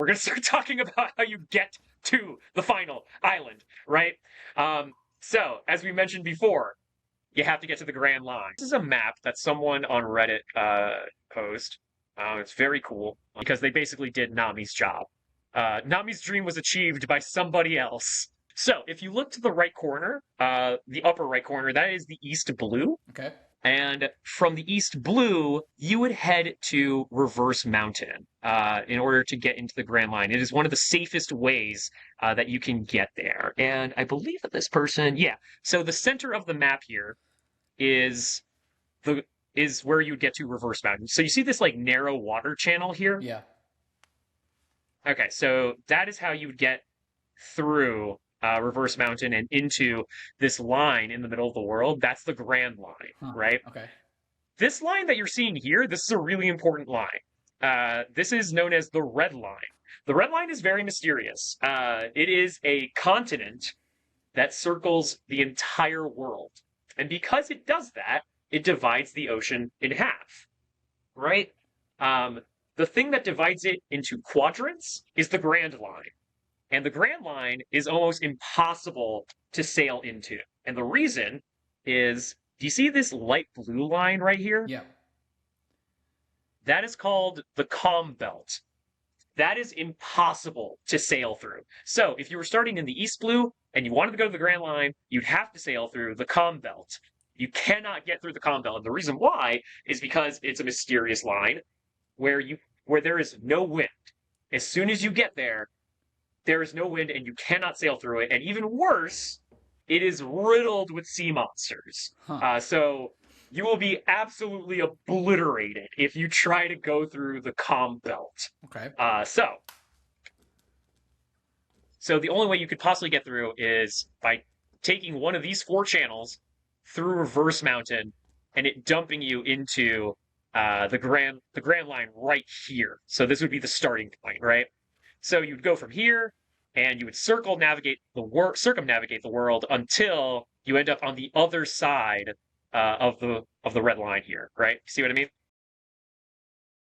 going to start talking about how you get to the final island, right? So, as we mentioned before, you have to get to the Grand Line. This is a map that someone on Reddit posed. It's very cool because they basically did Nami's job. Nami's dream was achieved by somebody else. So, if you look to the right corner, the upper right corner, that is the East Blue. Okay. And from the East Blue, you would head to Reverse Mountain in order to get into the Grand Line. It is one of the safest ways that you can get there. And I believe that this person, yeah. So the center of the map here is where you would get to Reverse Mountain. So you see this like narrow water channel here? Yeah. Okay, so that is how you would get through Reverse Mountain and into this line in the middle of the world. That's the Grand Line, right? Okay. This line that you're seeing here, this is a really important line. This is known as the Red Line. The Red Line is very mysterious. It is a continent that circles the entire world. And because it does that, it divides the ocean in half, right? The thing that divides it into quadrants is the Grand Line. And the Grand Line is almost impossible to sail into. And the reason is, do you see this light blue line right here? Yeah. That is called the Calm Belt. That is impossible to sail through. So if you were starting in the East Blue and you wanted to go to the Grand Line, you'd have to sail through the Calm Belt. You cannot get through the Calm Belt. And the reason why is because it's a mysterious line where there is no wind. As soon as you get there is no wind and you cannot sail through it. And even worse, it is riddled with sea monsters. So you will be absolutely obliterated if you try to go through the Calm Belt. Okay. So the only way you could possibly get through is by taking one of these 4 channels through Reverse Mountain and it dumping you into the Grand Line right here. So this would be the starting point, right? So you'd go from here and you would circumnavigate the world until you end up on the other side of the Red Line here, right? See what I mean?